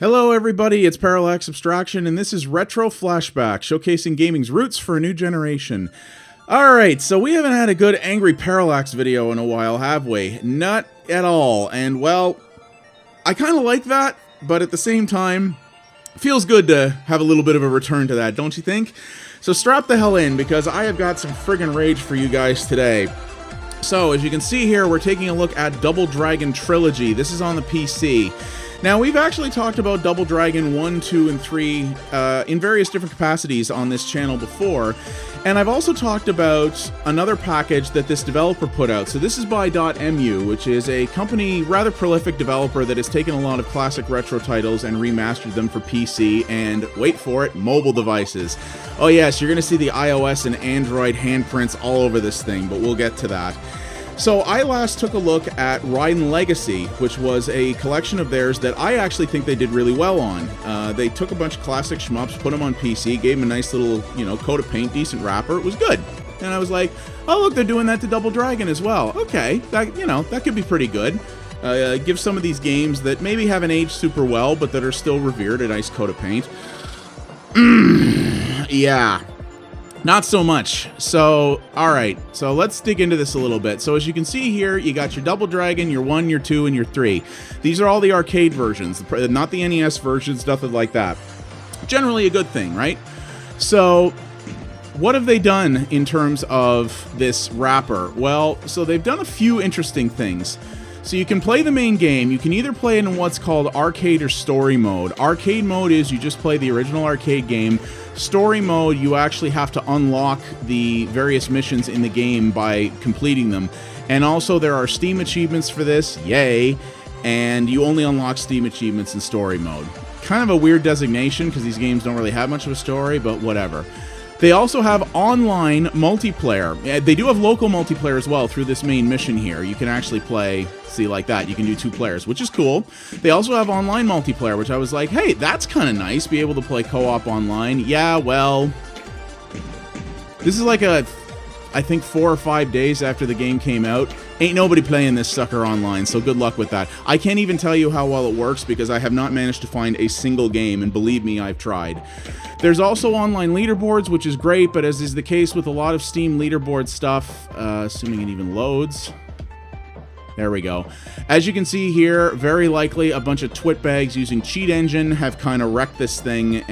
Hello everybody, it's Parallax Abstraction, and this is Retro Flashback, showcasing gaming's roots for a new generation. Alright, so we haven't had a good Angry Parallax video in a while, have we? Not at all, and well, I kinda like that, but at the same time, feels good to have a little bit of a return to that, don't you think? So strap the hell in, because I have got some friggin' rage for you guys today. So, as you can see here, we're taking a look at Double Dragon Trilogy. This is on the PC. Now, we've actually talked about Double Dragon 1, 2, and 3 in various different capacities on this channel before, and I've also talked about another package that this developer put out. So this is by .mu, which is a company, rather prolific developer that has taken a lot of classic retro titles and remastered them for PC and, wait for it, mobile devices. Oh yes, you're going to see the iOS and Android handprints all over this thing, but we'll get to that. So I last took a look at Raiden Legacy, which was a collection of theirs that I actually think they did really well on. They took a bunch of classic shmups, put them on PC, gave them a nice little, coat of paint, decent wrapper. It was good. And I was like, oh look, they're doing that to Double Dragon as well. Okay, that could be pretty good. Give some of these games that maybe haven't aged super well, but that are still revered a nice coat of paint. Yeah. Not so much. So, alright, so let's dig into this a little bit. So as you can see here, you got your Double Dragon, your 1, your 2, and your 3. These are all the arcade versions, not the NES versions, nothing like that. Generally a good thing, right? So, what have they done in terms of this wrapper? Well, so they've done a few interesting things. So you can play the main game. You can either play it in what's called arcade or story mode. Arcade mode is you just play the original arcade game. Story mode, you actually have to unlock the various missions in the game by completing them. And also there are Steam achievements for this, yay, and you only unlock Steam achievements in story mode. Kind of a weird designation because these games don't really have much of a story, but whatever. They also have online multiplayer. They do have local multiplayer as well through this main mission here. You can actually play, see, like that. You can do 2 players, which is cool. They also have online multiplayer, which I was like, hey, that's kind of nice, be able to play co-op online. Yeah, well, this is like I think 4 or 5 days after the game came out. Ain't nobody playing this sucker online, so good luck with that. I can't even tell you how well it works because I have not managed to find a single game, and believe me, I've tried. There's also online leaderboards, which is great, but as is the case with a lot of Steam leaderboard stuff, assuming it even loads. There we go. As you can see here, very likely a bunch of twitbags using Cheat Engine have kind of wrecked this thing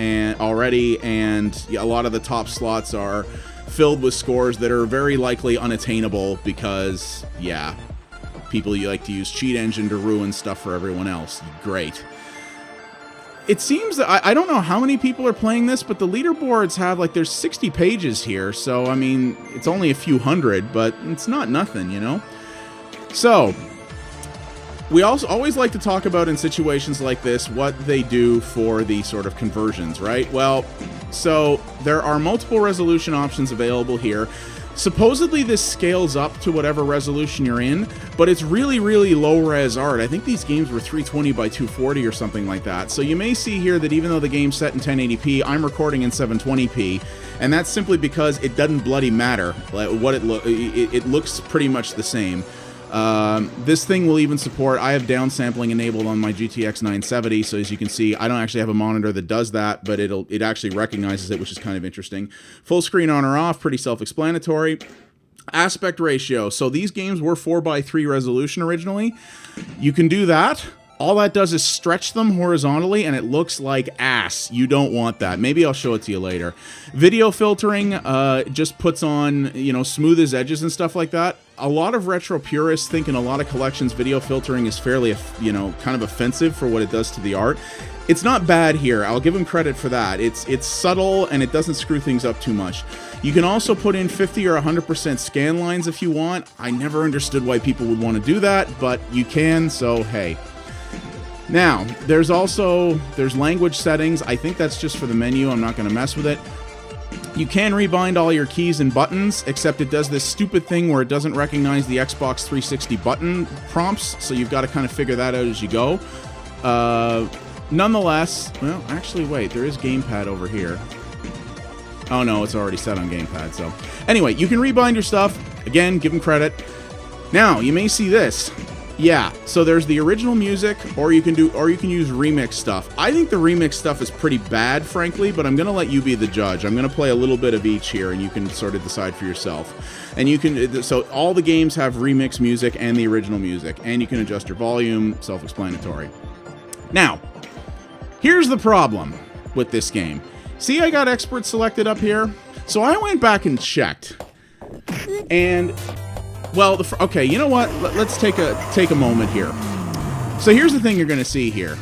already, and a lot of the top slots are filled with scores that are very likely unattainable because, yeah, people like to use Cheat Engine to ruin stuff for everyone else. Great. It seems that, I don't know how many people are playing this, but the leaderboards have, like, there's 60 pages here, so, I mean, it's only a few hundred, but it's not nothing, you know? So, we also always like to talk about in situations like this what they do for the sort of conversions, right? Well, so there are multiple resolution options available here. Supposedly this scales up to whatever resolution you're in, but it's really, really low-res art. I think these games were 320 by 240 or something like that. So you may see here that even though the game's set in 1080p, I'm recording in 720p, and that's simply because it doesn't bloody matter. What it looks pretty much the same. This thing will even support, I have downsampling enabled on my GTX 970, so as you can see, I don't actually have a monitor that does that, but it actually recognizes it, which is kind of interesting. Full screen on or off, pretty self-explanatory. Aspect ratio, so these games were 4:3 resolution originally. You can do that. All that does is stretch them horizontally, and it looks like ass. You don't want that. Maybe I'll show it to you later. Video filtering just puts on, smooth as edges and stuff like that. A lot of retro purists think in a lot of collections video filtering is fairly, kind of offensive for what it does to the art. It's not bad here. I'll give them credit for that. It's subtle, and it doesn't screw things up too much. You can also put in 50 or 100% scan lines if you want. I never understood why people would want to do that, but you can, so hey. Now, there's language settings. I think that's just for the menu. I'm not going to mess with it. You can rebind all your keys and buttons, except it does this stupid thing where it doesn't recognize the Xbox 360 button prompts, so you've got to kind of figure that out as you go. Nonetheless, well, actually, wait, there is gamepad over here. Oh no, it's already set on gamepad, so. Anyway, you can rebind your stuff. Again, give them credit. Now, you may see this. Yeah, so there's the original music, or you can use remix stuff. I think the remix stuff is pretty bad, frankly, but I'm gonna let you be the judge. I'm gonna play a little bit of each here, and you can sort of decide for yourself. And you can, so all the games have remix music and the original music, and you can adjust your volume, self-explanatory. Now, here's the problem with this game. See, I got expert selected up here? So I went back and checked, and well, okay, you know what? Let's take a moment here. So here's the thing you're going to see here.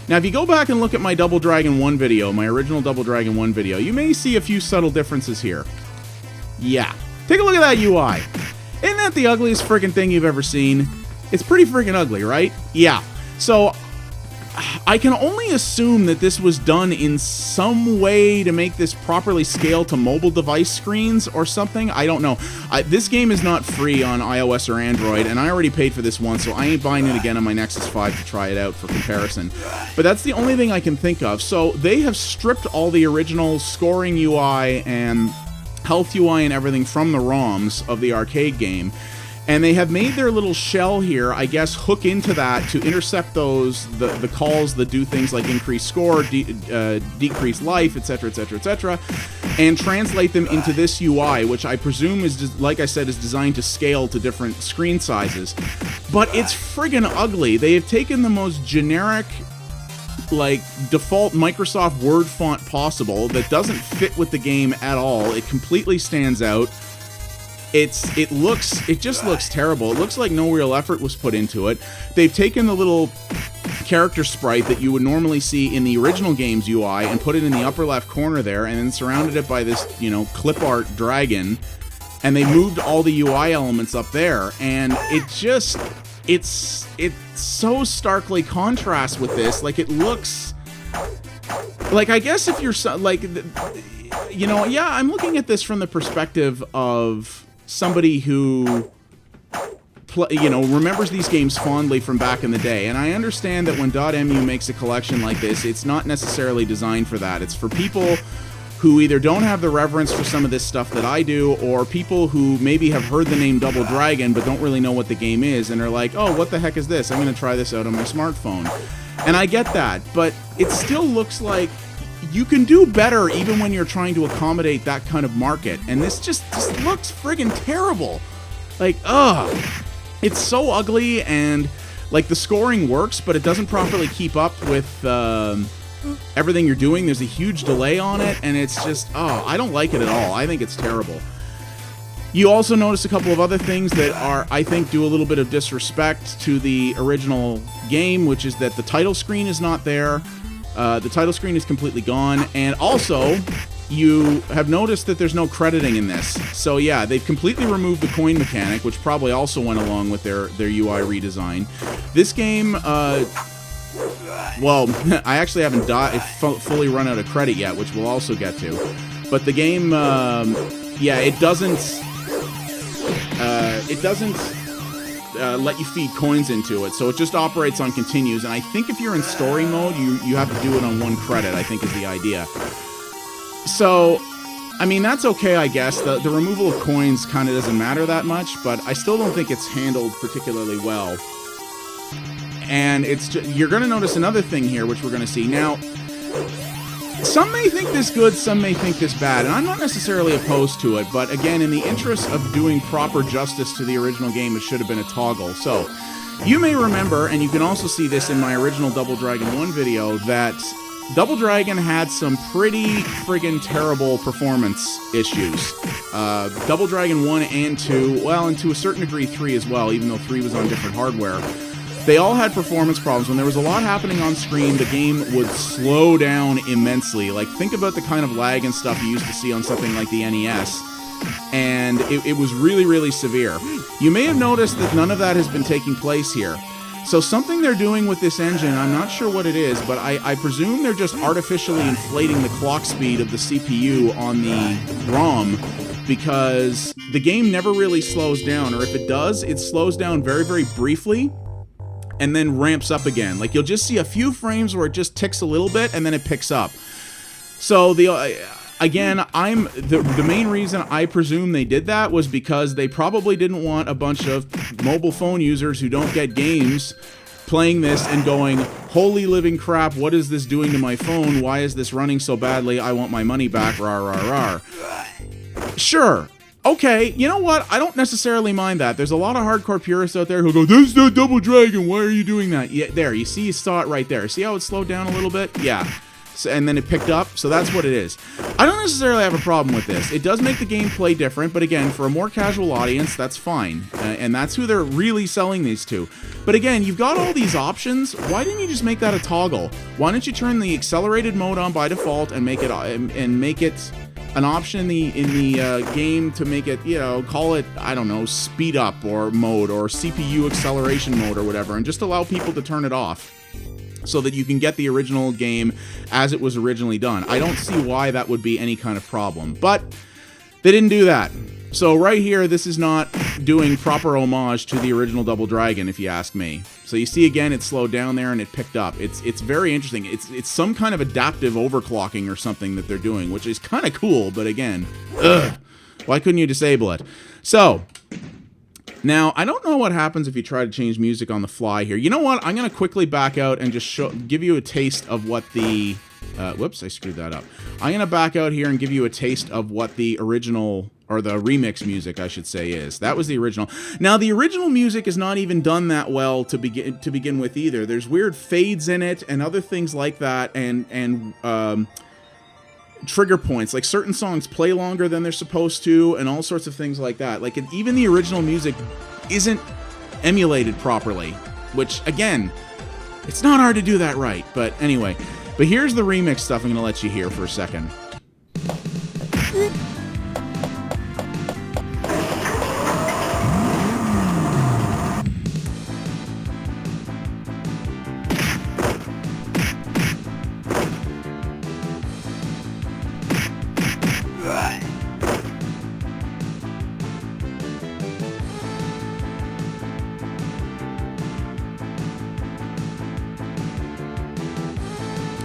Now, if you go back and look at my Double Dragon 1 video, my original Double Dragon 1 video, you may see a few subtle differences here. Yeah. Take a look at that UI. Isn't that the ugliest friggin' thing you've ever seen? It's pretty friggin' ugly, right? Yeah. So I can only assume that this was done in some way to make this properly scale to mobile device screens or something. I don't know. This game is not free on iOS or Android, and I already paid for this once, so I ain't buying it again on my Nexus 5 to try it out for comparison. But that's the only thing I can think of. So they have stripped all the original scoring UI and health UI and everything from the ROMs of the arcade game. And they have made their little shell here, I guess, hook into that to intercept those, the calls that do things like increase score, decrease life, etc., etc., etc., and translate them into this UI, which I presume is, like I said, is designed to scale to different screen sizes. But it's friggin' ugly. They have taken the most generic, like, default Microsoft Word font possible that doesn't fit with the game at all. It completely stands out. It just looks terrible. It looks like no real effort was put into it. They've taken the little character sprite that you would normally see in the original game's UI and put it in the upper left corner there, and then surrounded it by this, you know, clip art dragon, and they moved all the UI elements up there, and it's so starkly contrasts with this. Like, it looks like, I guess if you're like, you know, yeah, I'm looking at this from the perspective of somebody who, you know, remembers these games fondly from back in the day. And I understand that when .mu makes a collection like this, it's not necessarily designed for that. It's for people who either don't have the reverence for some of this stuff that I do, or people who maybe have heard the name Double Dragon but don't really know what the game is, and are like, oh, what the heck is this? I'm going to try this out on my smartphone. And I get that, but it still looks like you can do better even when you're trying to accommodate that kind of market. And this just looks friggin' terrible. Like, ugh. It's so ugly, and, like, the scoring works, but it doesn't properly keep up with everything you're doing. There's a huge delay on it, and it's just, oh, I don't like it at all. I think it's terrible. You also notice a couple of other things that are, I think, do a little bit of disrespect to the original game, which is that the title screen is not there. The title screen is completely gone, and also, you have noticed that there's no crediting in this. So yeah, they've completely removed the coin mechanic, which probably also went along with their UI redesign. This game, well, I actually haven't fully run out of credit yet, which we'll also get to. But the game, yeah, it doesn't let you feed coins into it, so it just operates on continues. And I think if you're in story mode, you have to do it on 1 credit, I think is the idea. So, I mean, that's okay, I guess. The removal of coins kind of doesn't matter that much, but I still don't think it's handled particularly well. And you're going to notice another thing here, which we're going to see. Now, some may think this good, some may think this bad, and I'm not necessarily opposed to it, but again, in the interest of doing proper justice to the original game, it should have been a toggle. So, you may remember, and you can also see this in my original Double Dragon 1 video, that Double Dragon had some pretty friggin' terrible performance issues. Double Dragon 1 and 2, well, and to a certain degree 3 as well, even though 3 was on different hardware. They all had performance problems. When there was a lot happening on screen, the game would slow down immensely. Like, think about the kind of lag and stuff you used to see on something like the NES. And it was really, really severe. You may have noticed that none of that has been taking place here. So something they're doing with this engine, I'm not sure what it is, but I presume they're just artificially inflating the clock speed of the CPU on the ROM, because the game never really slows down, or if it does, it slows down very, very briefly, and then ramps up again. Like, you'll just see a few frames where it just ticks a little bit, and then it picks up. So again, the main reason I presume they did that was because they probably didn't want a bunch of mobile phone users who don't get games playing this and going, holy living crap, what is this doing to my phone? Why is this running so badly? I want my money back, rar, rar, rar. Sure. Okay, you know what? I don't necessarily mind that. There's a lot of hardcore purists out there who go, this is not Double Dragon, why are you doing that? Yeah, there, you see, you saw it right there. See how it slowed down a little bit? Yeah. So, and then it picked up, so that's what it is. I don't necessarily have a problem with this. It does make the gameplay different, but again, for a more casual audience, that's fine. And that's who they're really selling these to. But again, you've got all these options. Why didn't you just make that a toggle? Why don't you turn the accelerated mode on by default and make it an option in the game to make it, you know, call it, I don't know, speed up or mode or CPU acceleration mode or whatever, and just allow people to turn it off so that you can get the original game as it was originally done. I don't see why that would be any kind of problem, but they didn't do that. So right here, this is not doing proper homage to the original Double Dragon, if you ask me. So you see again, it slowed down there and it picked up. It's very interesting. It's some kind of adaptive overclocking or something that they're doing, which is kind of cool, but again, ugh, why couldn't you disable it? So now, I don't know what happens if you try to change music on the fly here. You know what? I'm going to quickly back out and just give you a taste of what the... whoops, I screwed that up. I'm going to back out here and give you a taste of what the original, or the remix music, I should say, is. That was the original. Now, the original music is not even done that well to begin with either. There's weird fades in it and other things like that, and trigger points, like certain songs play longer than they're supposed to, and all sorts of things like that. Like, even the original music isn't emulated properly, which, again, it's not hard to do that right, but anyway. But here's the remix stuff I'm going to let you hear for a second.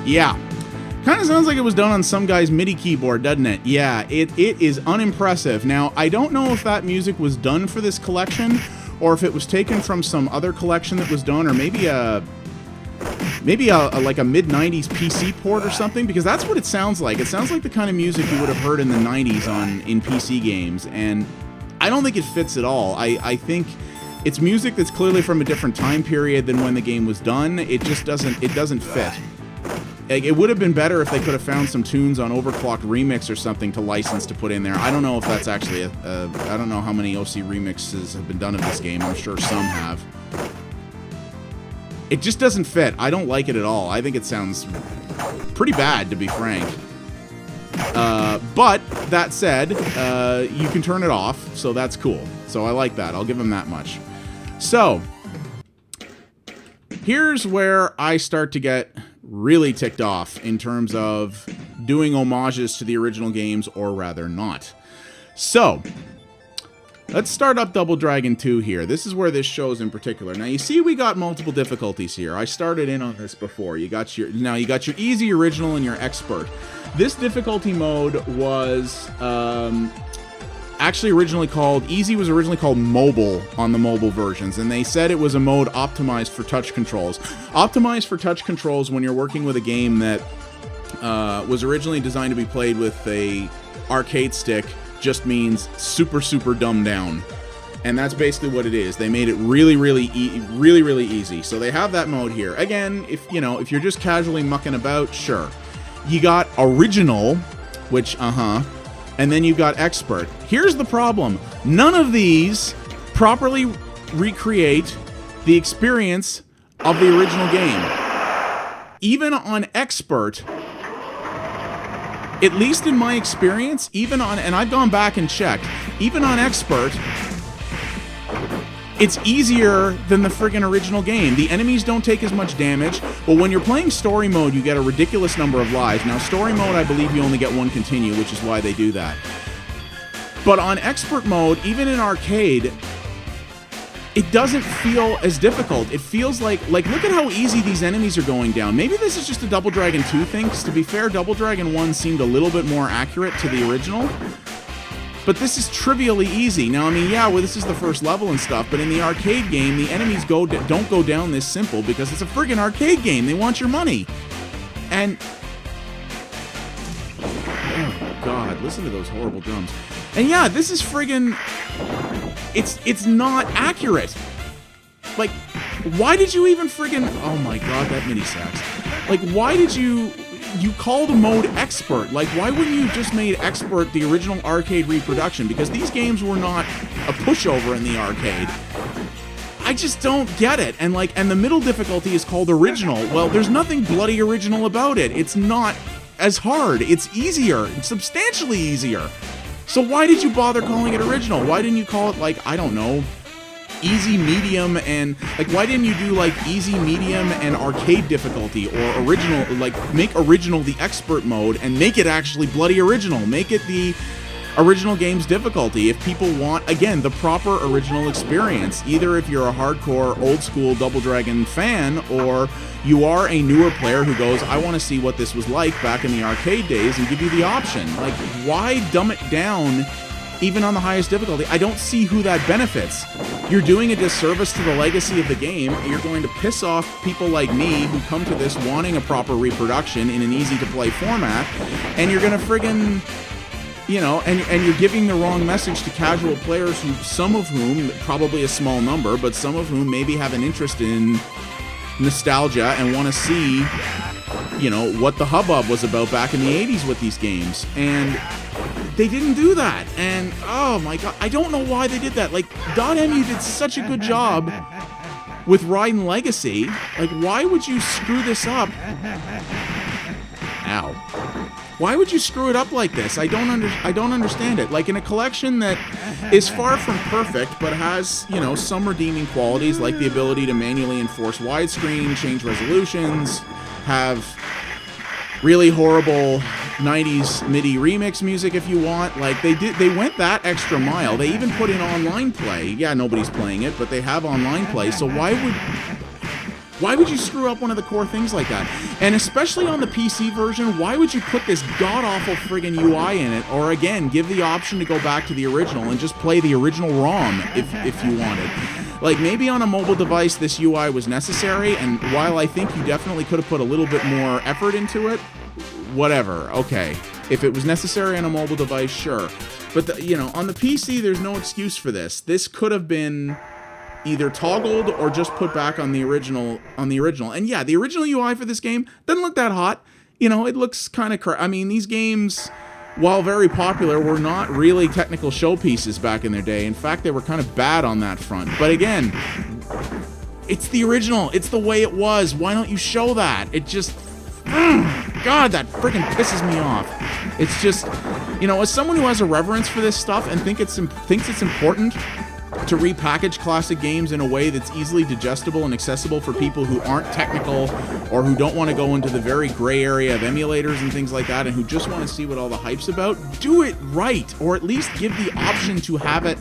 Yeah, kind of sounds like it was done on some guy's MIDI keyboard, doesn't it? Yeah, it is unimpressive. Now, I don't know if that music was done for this collection, or if it was taken from some other collection that was done, or maybe a like a mid-90s PC port or something, because that's what it sounds like. It sounds like the kind of music you would have heard in the 90s in PC games, and I don't think it fits at all. I think it's music that's clearly from a different time period than when the game was done. It just doesn't fit. It would have been better if they could have found some tunes on Overclocked Remix or something to license to put in there. I don't know if that's actually I don't know how many OC remixes have been done of this game. I'm sure some have. It just doesn't fit. I don't like it at all. I think it sounds pretty bad, to be frank. But that said, you can turn it off, so that's cool. So I like that. I'll give them that much. So here's where I start to get really ticked off in terms of doing homages to the original games, or rather not. So let's start up Double Dragon 2 here. This is where this shows in particular. Now you see we got multiple difficulties here. I started in on this before. You got your easy, original, and your expert. This difficulty mode was actually originally called easy. Was originally called mobile on the mobile versions, and they said it was a mode optimized for touch controls. Optimized for touch controls when you're working with a game that was originally designed to be played with a arcade stick just means super dumbed down, and that's basically what it is. They made it really easy. So they have that mode here. Again, if you're just casually mucking about, sure. You got original, which and then you've got expert. Here's the problem. None of these properly recreate the experience of the original game. Even on expert, at least in my experience, and I've gone back and checked, even on expert, it's easier than the friggin' original game. The enemies don't take as much damage, but when you're playing story mode, you get a ridiculous number of lives. Now, story mode, I believe you only get one continue, which is why they do that. But on expert mode, even in arcade, it doesn't feel as difficult. It feels like look at how easy these enemies are going down. Maybe this is just a Double Dragon 2 thing, because to be fair, Double Dragon 1 seemed a little bit more accurate to the original. But this is trivially easy. Now, I mean, yeah, well, this is the first level and stuff, but in the arcade game, the enemies don't go down this simple because it's a friggin' arcade game. They want your money. And... oh, God, listen to those horrible drums. And yeah, this is friggin'... It's not accurate. Like, why did you even friggin'... oh my God, that mini sax. Like, why did you call the mode expert? Like, why wouldn't you just made expert the original arcade reproduction? Because these games were not a pushover in the arcade. I just don't get it. And the middle difficulty is called original. Well, there's nothing bloody original about it. It's not as hard. It's easier. It's substantially easier. So why did you bother calling it original? Why didn't you call it, like, I don't know, easy, medium, and, like, why didn't you do, like, easy, medium, and arcade difficulty, or original, like, make original the expert mode, and make it actually bloody original? Make it the original game's difficulty if people want, again, the proper original experience. Either if you're a hardcore, old-school Double Dragon fan, or you are a newer player who goes, I want to see what this was like back in the arcade days, and give you the option. Like, why dumb it down even on the highest difficulty? I don't see who that benefits. You're doing a disservice to the legacy of the game. You're going to piss off people like me who come to this wanting a proper reproduction in an easy-to-play format, and you're going to friggin', you know, and you're giving the wrong message to casual players who, some of whom, probably a small number, but some of whom maybe have an interest in nostalgia and want to see, you know, what the hubbub was about back in the 80s with these games. And they didn't do that. And, oh my God, I don't know why they did that. Like, .mu did such a good job with Raiden Legacy. Like, why would you screw this up? Ow. Why would you screw it up like this? I don't understand it. Like, in a collection that is far from perfect, but has, you know, some redeeming qualities, like the ability to manually enforce widescreen, change resolutions, have really horrible 90s MIDI remix music if you want. Like, they went that extra mile. They even put in online play. Yeah, nobody's playing it, but they have online play. So why would you screw up one of the core things like that? And especially on the PC version, why would you put this god-awful friggin' UI in it? Or again, give the option to go back to the original and just play the original ROM if you wanted. Like, maybe on a mobile device this UI was necessary, and while I think you definitely could have put a little bit more effort into it, whatever, okay. If it was necessary on a mobile device, sure. But, you know, on the PC, there's no excuse for this. This could have been either toggled or just put back on the original. And yeah, the original UI for this game doesn't look that hot. You know, it looks kind of I mean, these games, while very popular, were not really technical showpieces back in their day. In fact, they were kind of bad on that front. But again, it's the original. It's the way it was. Why don't you show that? It just... God, that freaking pisses me off. It's just, you know, as someone who has a reverence for this stuff and thinks it's important to repackage classic games in a way that's easily digestible and accessible for people who aren't technical or who don't want to go into the very gray area of emulators and things like that and who just want to see what all the hype's about, do it right, or at least give the option to have it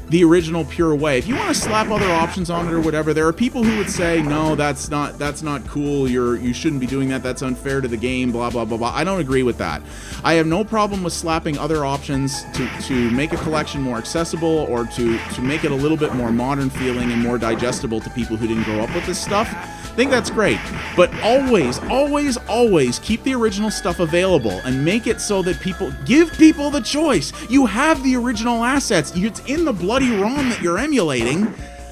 the original pure way. If you want to slap other options on it or whatever, there are people who would say, no, that's not cool, you shouldn't be doing that, that's unfair to the game, blah, blah, blah, blah. I don't agree with that. I have no problem with slapping other options to make a collection more accessible or to make it a little bit more modern feeling and more digestible to people who didn't grow up with this stuff. I think that's great. But always, always, always keep the original stuff available and make it so that give people the choice. You have the original assets. It's in the bloody ROM that you're emulating.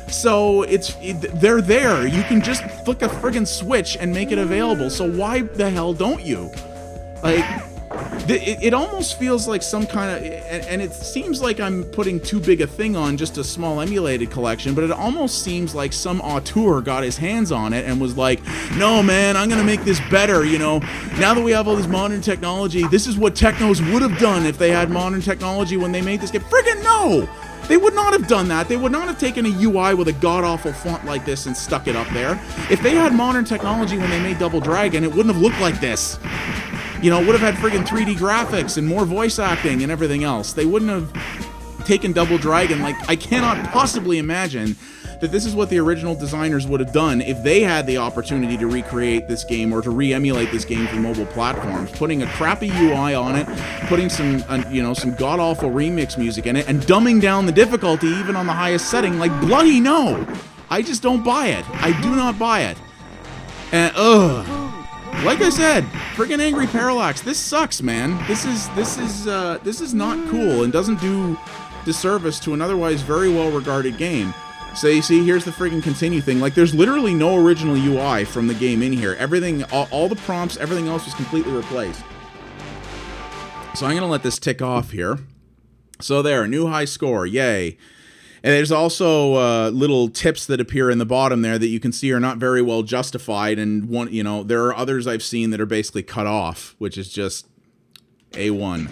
So they're there. You can just flick a friggin' switch and make it available. So why the hell don't you? Like, it almost feels like some kind of, and it seems like I'm putting too big a thing on just a small emulated collection, but it almost seems like some auteur got his hands on it and was like, no man, I'm gonna make this better, you know, now that we have all this modern technology, this is what technos would have done if they had modern technology when they made this game. Friggin' no! They would not have done that. They would not have taken a UI with a god-awful font like this and stuck it up there. If they had modern technology when they made Double Dragon, it wouldn't have looked like this. You know, it would have had friggin' 3D graphics and more voice acting and everything else. They wouldn't have taken Double Dragon. Like, I cannot possibly imagine that this is what the original designers would have done if they had the opportunity to recreate this game or to re-emulate this game for mobile platforms. Putting a crappy UI on it, putting some some god-awful remix music in it, and dumbing down the difficulty even on the highest setting. Like, bloody no! I just don't buy it. I do not buy it. And like I said, friggin' Angry Parallax, this sucks, man. This is not cool and doesn't do disservice to an otherwise very well-regarded game. So you see, here's the friggin' continue thing. Like, there's literally no original UI from the game in here. Everything, all the prompts, everything else was completely replaced. So I'm gonna let this tick off here. So there, new high score, yay. And there's also little tips that appear in the bottom there that you can see are not very well justified, and there are others I've seen that are basically cut off, which is just A1.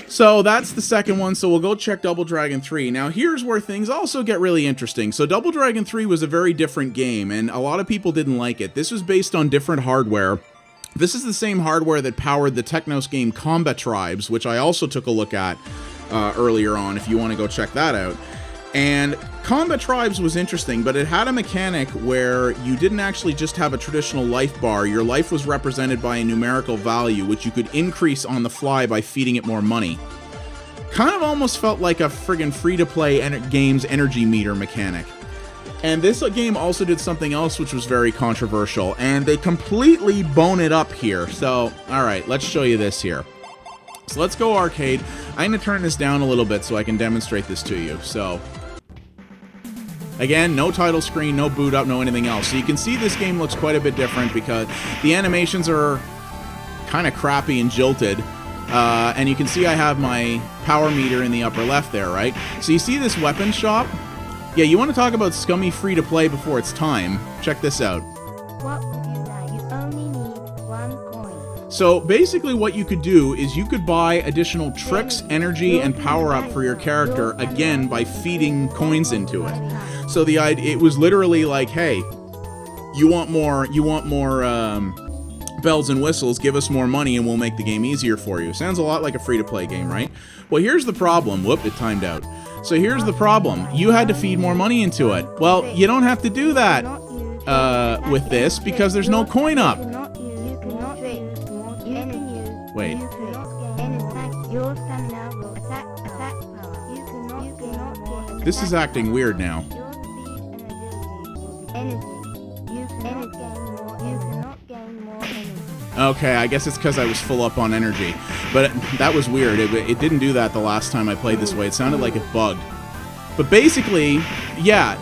So that's the second one, so we'll go check Double Dragon 3. Now here's where things also get really interesting. So Double Dragon 3 was a very different game, and a lot of people didn't like it. This was based on different hardware. This is the same hardware that powered the Technos game Combat Tribes, which I also took a look at earlier on, if you want to go check that out. And Combat Tribes was interesting, but it had a mechanic where you didn't actually just have a traditional life bar. Your life was represented by a numerical value, which you could increase on the fly by feeding it more money. Kind of almost felt like a friggin' free-to-play game's energy meter mechanic. And this game also did something else which was very controversial, and they completely bone it up here. So, alright, let's show you this here. So let's go arcade. I'm going to turn this down a little bit so I can demonstrate this to you. So, again, no title screen, no boot up, no anything else. So you can see this game looks quite a bit different because the animations are kind of crappy and jilted. And you can see I have my power meter in the upper left there, right? So you see this weapon shop? Yeah, you want to talk about scummy free-to-play before it's time. Check this out. What would you like? You only need 1 coin. So basically what you could do is you could buy additional tricks, energy, and power-up for your character, again, by feeding coins into it. So it was literally like, hey, you want more bells and whistles, give us more money and we'll make the game easier for you. Sounds a lot like a free-to-play game, right? Well, here's the problem. Whoop, it timed out. So here's the problem. You had to feed more money into it. Well, you don't have to do that with this because there's no coin up. Wait. This is acting weird now. Okay, I guess it's because I was full up on energy. But that was weird. It didn't do that the last time I played this way. It sounded like it bugged. But basically, yeah,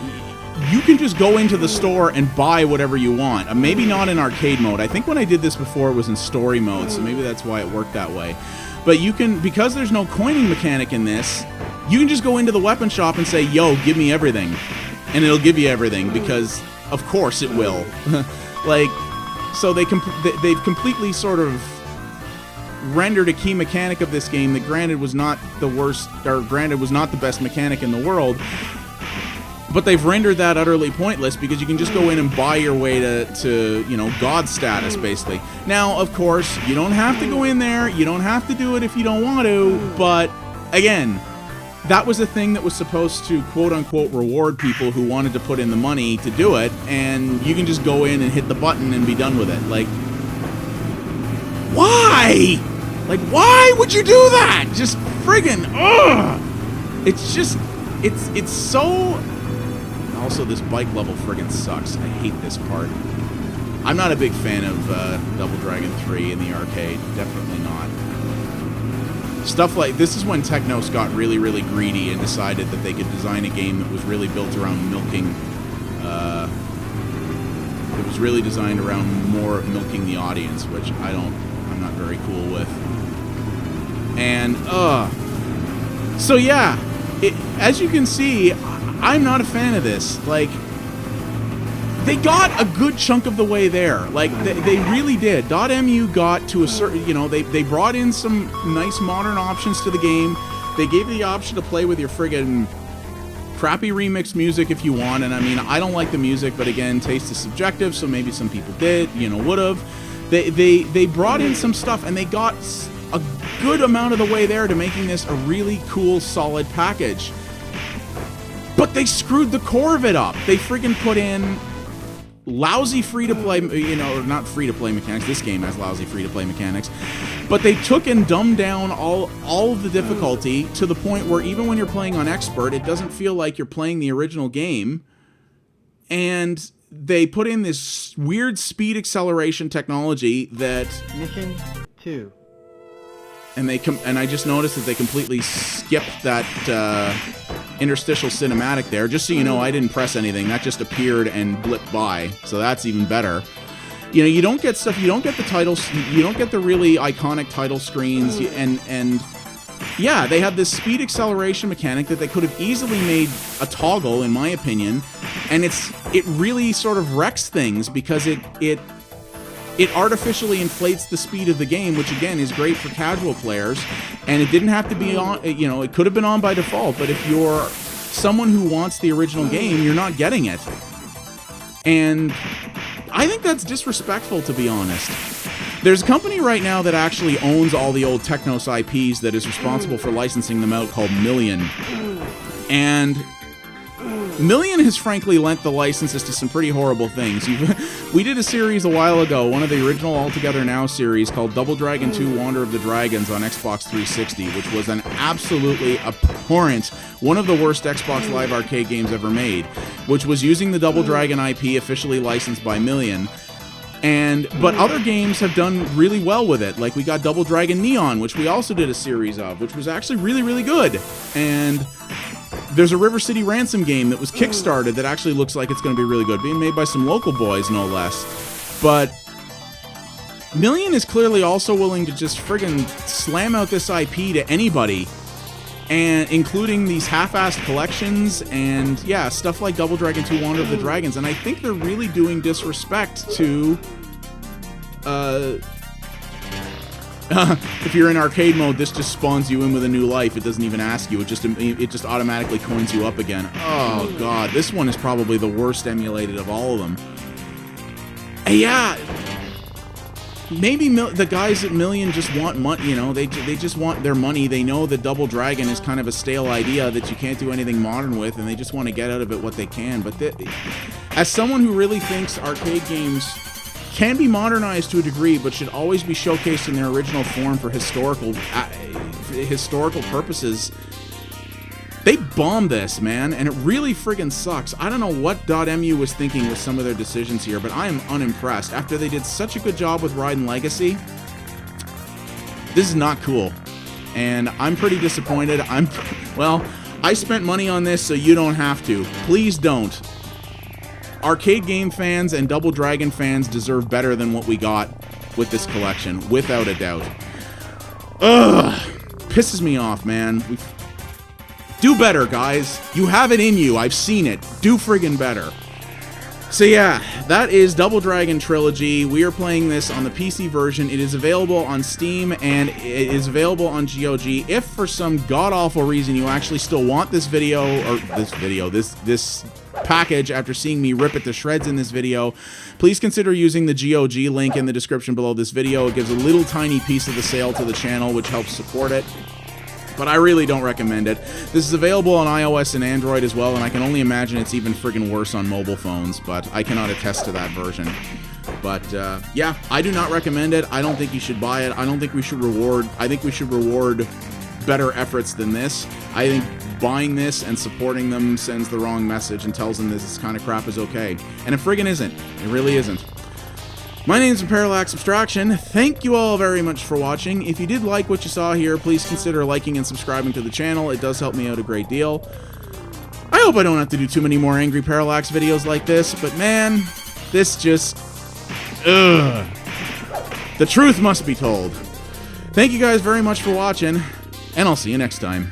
you can just go into the store and buy whatever you want. Maybe not in arcade mode. I think when I did this before it was in story mode, so maybe that's why it worked that way. But you can, because there's no coining mechanic in this, you can just go into the weapon shop and say, yo, give me everything. And it'll give you everything, because of course it will. Like, so they've completely sort of rendered a key mechanic of this game that granted was not the worst, or granted was not the best mechanic in the world, but they've rendered that utterly pointless because you can just go in and buy your way to you know, God status, basically. Now, of course, you don't have to go in there, you don't have to do it if you don't want to, but again, that was a thing that was supposed to quote-unquote reward people who wanted to put in the money to do it, and you can just go in and hit the button and be done with it. Like, why? Like, why would you do that? Just friggin', ugh! It's just, it's so... Also, this bike level friggin' sucks. I hate this part. I'm not a big fan of Double Dragon 3 in the arcade. Definitely not. Stuff like this is when Technos got really, really greedy and decided that they could design a game that was really built around milking. It was really designed around more of milking the audience, which I'm not very cool with. And so yeah, as you can see, I'm not a fan of this. Like, they got a good chunk of the way there. Like, they really did. .mu got to a certain, you know, they brought in some nice modern options to the game. They gave you the option to play with your friggin' crappy remix music if you want. And I mean, I don't like the music, but again, taste is subjective, so maybe some people did, you know, would have. They brought in some stuff, and they got a good amount of the way there to making this a really cool, solid package. But they screwed the core of it up. They friggin' put in lousy free-to-play, you know, or not free-to-play mechanics. This game has lousy free-to-play mechanics. But they took and dumbed down all of the difficulty to the point where even when you're playing on Expert, it doesn't feel like you're playing the original game. And they put in this weird speed acceleration technology that... Mission 2. And I just noticed that they completely skipped that interstitial cinematic there. Just so you know, I didn't press anything. That just appeared and blipped by. So that's even better. You know, you don't get stuff. You don't get the titles. You don't get the really iconic title screens. And yeah, they have this speed acceleration mechanic that they could have easily made a toggle, in my opinion. And it really sort of wrecks things because it artificially inflates the speed of the game, which again is great for casual players. And it didn't have to be on, you know, it could have been on by default, but if you're someone who wants the original game, you're not getting it. And I think that's disrespectful, to be honest. There's a company right now that actually owns all the old Technos IPs that is responsible for licensing them out called Million. And Million has frankly lent the licenses to some pretty horrible things. We did a series a while ago, one of the original All Together Now series called Double Dragon 2 Wander of the Dragons on Xbox 360, which was an absolutely abhorrent, one of the worst Xbox Live Arcade games ever made, which was using the Double Dragon IP officially licensed by Million. But other games have done really well with it. Like we got Double Dragon Neon, which we also did a series of, which was actually really, really good. And there's a River City Ransom game that was kickstarted that actually looks like it's going to be really good, being made by some local boys, no less. But Million is clearly also willing to just friggin' slam out this IP to anybody, and including these half-assed collections and, yeah, stuff like Double Dragon 2 Wander of the Dragons. And I think they're really doing disrespect to... if you're in arcade mode, this just spawns you in with a new life. It doesn't even ask you. It just automatically coins you up again. Oh, God. This one is probably the worst emulated of all of them. And yeah. Maybe the guys at Million just want money, you know, they just want their money. They know that Double Dragon is kind of a stale idea that you can't do anything modern with, and they just want to get out of it what they can. But as someone who really thinks arcade games can be modernized to a degree, but should always be showcased in their original form for historical purposes, they bombed this, man, and it really friggin' sucks. I don't know what .mu was thinking with some of their decisions here, but I am unimpressed. After they did such a good job with Raiden Legacy, this is not cool, and I'm pretty disappointed. Well, I spent money on this, so you don't have to. Please don't. Arcade game fans and Double Dragon fans deserve better than what we got with this collection, without a doubt. Ugh! Pisses me off, man. Do better, guys. You have it in you. I've seen it. Do friggin' better. So yeah, that is Double Dragon Trilogy. We are playing this on the PC version. It is available on Steam, and it is available on GOG. If for some god-awful reason you actually still want this this package after seeing me rip it to shreds in this video, please consider using the GOG link in the description below this video. It gives a little tiny piece of the sale to the channel, which helps support it. But I really don't recommend it. This is available on iOS and Android as well, and I can only imagine it's even friggin' worse on mobile phones, but I cannot attest to that version. But, yeah, I do not recommend it. I don't think you should buy it. I think we should reward better efforts than this. I think buying this and supporting them sends the wrong message and tells them this kind of crap is okay. And it friggin' isn't. It really isn't. My name's Parallax Abstraction. Thank you all very much for watching. If you did like what you saw here, please consider liking and subscribing to the channel. It does help me out a great deal. I hope I don't have to do too many more Angry Parallax videos like this, but man, this just... ugh. The truth must be told. Thank you guys very much for watching, and I'll see you next time.